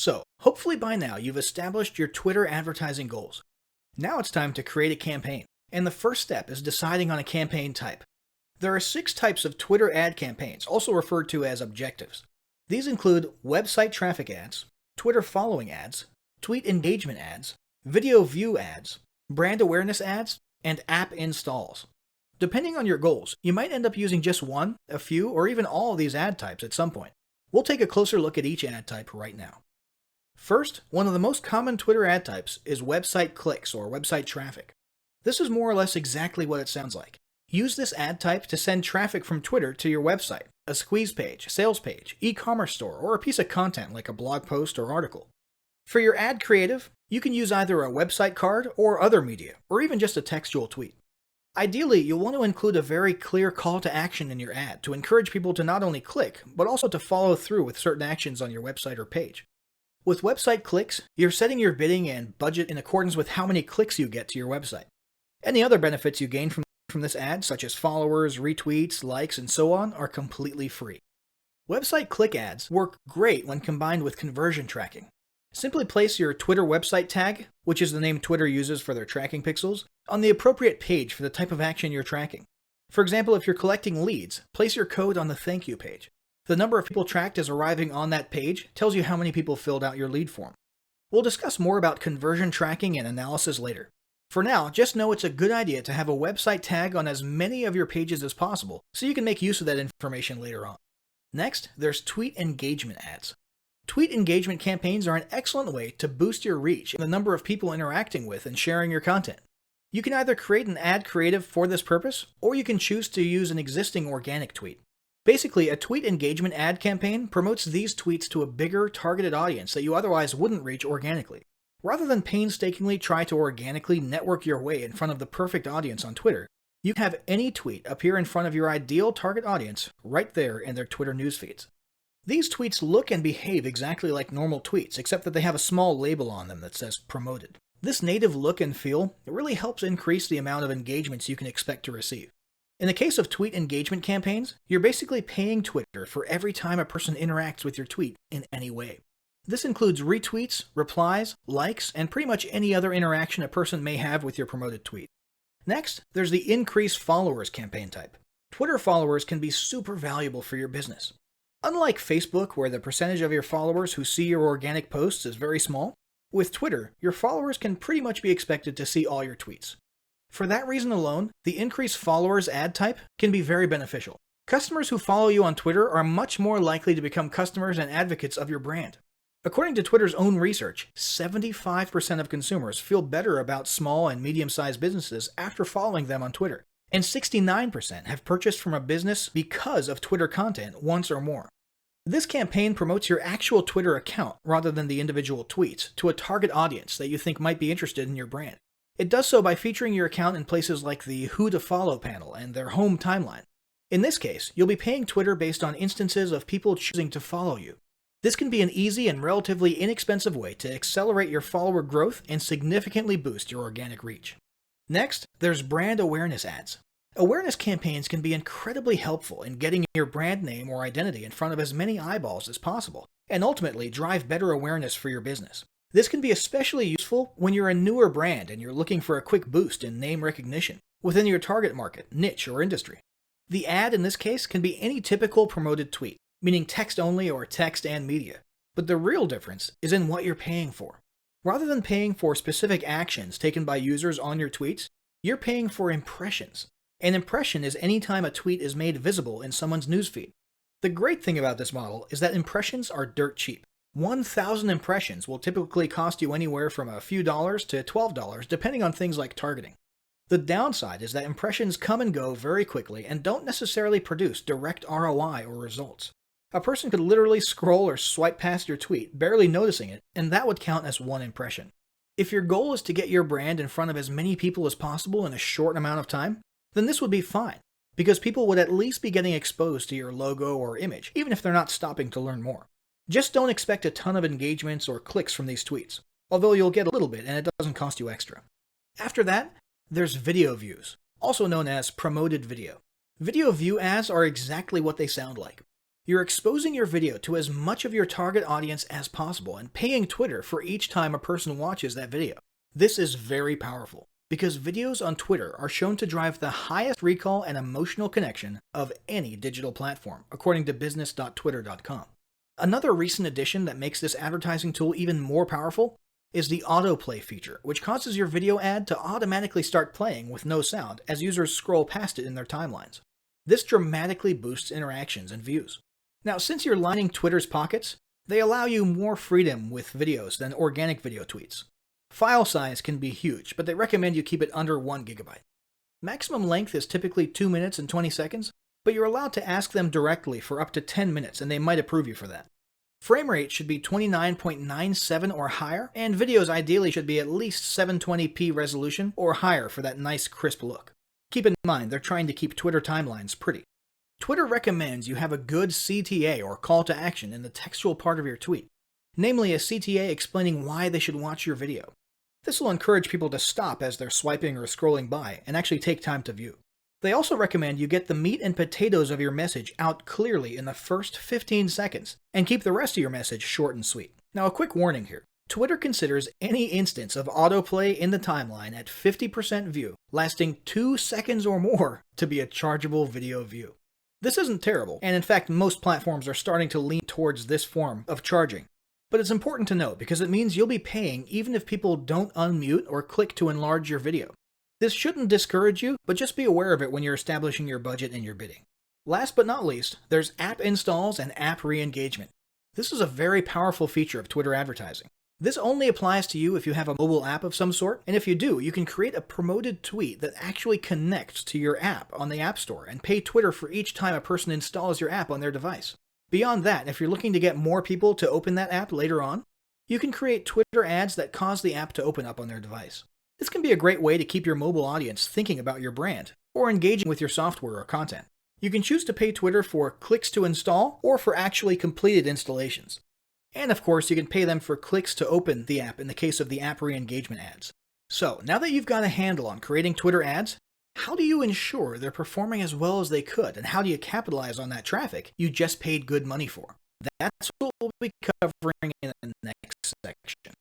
So, hopefully by now you've established your Twitter advertising goals. Now it's time to create a campaign, and the first step is deciding on a campaign type. There are 6 types of Twitter ad campaigns, also referred to as objectives. These include website traffic ads, Twitter following ads, tweet engagement ads, video view ads, brand awareness ads, and app installs. Depending on your goals, you might end up using just one, a few, or even all of these ad types at some point. We'll take a closer look at each ad type right now. First, one of the most common Twitter ad types is website clicks or website traffic. This is more or less exactly what it sounds like. Use this ad type to send traffic from Twitter to your website, a squeeze page, sales page, e-commerce store, or a piece of content like a blog post or article. For your ad creative, you can use either a website card or other media, or even just a textual tweet. Ideally, you'll want to include a very clear call to action in your ad to encourage people to not only click, but also to follow through with certain actions on your website or page. With website clicks, you're setting your bidding and budget in accordance with how many clicks you get to your website. Any other benefits you gain from this ad, such as followers, retweets, likes, and so on, are completely free. Website click ads work great when combined with conversion tracking. Simply place your Twitter website tag, which is the name Twitter uses for their tracking pixels, on the appropriate page for the type of action you're tracking. For example, if you're collecting leads, place your code on the thank you page. The number of people tracked as arriving on that page tells you how many people filled out your lead form. We'll discuss more about conversion tracking and analysis later. For now, just know it's a good idea to have a website tag on as many of your pages as possible so you can make use of that information later on. Next, there's tweet engagement ads. Tweet engagement campaigns are an excellent way to boost your reach and the number of people interacting with and sharing your content. You can either create an ad creative for this purpose, or you can choose to use an existing organic tweet. Basically, a tweet engagement ad campaign promotes these tweets to a bigger, targeted audience that you otherwise wouldn't reach organically. Rather than painstakingly try to organically network your way in front of the perfect audience on Twitter, you can have any tweet appear in front of your ideal target audience right there in their Twitter news feeds. These tweets look and behave exactly like normal tweets, except that they have a small label on them that says promoted. This native look and feel really helps increase the amount of engagements you can expect to receive. In the case of tweet engagement campaigns, you're basically paying Twitter for every time a person interacts with your tweet in any way. This includes retweets, replies, likes, and pretty much any other interaction a person may have with your promoted tweet. Next, there's the increase followers campaign type. Twitter followers can be super valuable for your business. Unlike Facebook, where the percentage of your followers who see your organic posts is very small, with Twitter, your followers can pretty much be expected to see all your tweets. For that reason alone, the increase followers ad type can be very beneficial. Customers who follow you on Twitter are much more likely to become customers and advocates of your brand. According to Twitter's own research, 75% of consumers feel better about small and medium-sized businesses after following them on Twitter, and 69% have purchased from a business because of Twitter content once or more. This campaign promotes your actual Twitter account rather than the individual tweets to a target audience that you think might be interested in your brand. It does so by featuring your account in places like the Who to Follow panel and their home timeline. In this case, you'll be paying Twitter based on instances of people choosing to follow you. This can be an easy and relatively inexpensive way to accelerate your follower growth and significantly boost your organic reach. Next, there's brand awareness ads. Awareness campaigns can be incredibly helpful in getting your brand name or identity in front of as many eyeballs as possible, and ultimately drive better awareness for your business. This can be especially useful when you're a newer brand and you're looking for a quick boost in name recognition within your target market, niche, or industry. The ad in this case can be any typical promoted tweet, meaning text only or text and media, but the real difference is in what you're paying for. Rather than paying for specific actions taken by users on your tweets, you're paying for impressions. An impression is any time a tweet is made visible in someone's newsfeed. The great thing about this model is that impressions are dirt cheap. 1,000 impressions will typically cost you anywhere from a few dollars to $12, depending on things like targeting. The downside is that impressions come and go very quickly and don't necessarily produce direct ROI or results. A person could literally scroll or swipe past your tweet, barely noticing it, and that would count as one impression. If your goal is to get your brand in front of as many people as possible in a short amount of time, then this would be fine, because people would at least be getting exposed to your logo or image, even if they're not stopping to learn more. Just don't expect a ton of engagements or clicks from these tweets, although you'll get a little bit and it doesn't cost you extra. After that, there's video views, also known as promoted video. Video view ads are exactly what they sound like. You're exposing your video to as much of your target audience as possible and paying Twitter for each time a person watches that video. This is very powerful, because videos on Twitter are shown to drive the highest recall and emotional connection of any digital platform, according to business.twitter.com. Another recent addition that makes this advertising tool even more powerful is the autoplay feature, which causes your video ad to automatically start playing with no sound as users scroll past it in their timelines. This dramatically boosts interactions and views. Now, since you're lining Twitter's pockets, they allow you more freedom with videos than organic video tweets. File size can be huge, but they recommend you keep it under 1 gigabyte. Maximum length is typically 2 minutes and 20 seconds, but you're allowed to ask them directly for up to 10 minutes and they might approve you for that. Frame rate should be 29.97 or higher, and videos ideally should be at least 720p resolution or higher for that nice crisp look. Keep in mind, they're trying to keep Twitter timelines pretty. Twitter recommends you have a good CTA or call to action in the textual part of your tweet, namely a CTA explaining why they should watch your video. This will encourage people to stop as they're swiping or scrolling by and actually take time to view. They also recommend you get the meat and potatoes of your message out clearly in the first 15 seconds and keep the rest of your message short and sweet. Now, a quick warning here. Twitter considers any instance of autoplay in the timeline at 50% view, lasting 2 seconds or more, to be a chargeable video view. This isn't terrible, and in fact most platforms are starting to lean towards this form of charging. But it's important to note because it means you'll be paying even if people don't unmute or click to enlarge your video. This shouldn't discourage you, but just be aware of it when you're establishing your budget and your bidding. Last but not least, there's app installs and app re-engagement. This is a very powerful feature of Twitter advertising. This only applies to you if you have a mobile app of some sort, and if you do, you can create a promoted tweet that actually connects to your app on the App Store and pay Twitter for each time a person installs your app on their device. Beyond that, if you're looking to get more people to open that app later on, you can create Twitter ads that cause the app to open up on their device. This can be a great way to keep your mobile audience thinking about your brand or engaging with your software or content. You can choose to pay Twitter for clicks to install or for actually completed installations. And of course, you can pay them for clicks to open the app in the case of the app re-engagement ads. So, now that you've got a handle on creating Twitter ads, how do you ensure they're performing as well as they could, and how do you capitalize on that traffic you just paid good money for? That's what we'll be covering in the next section.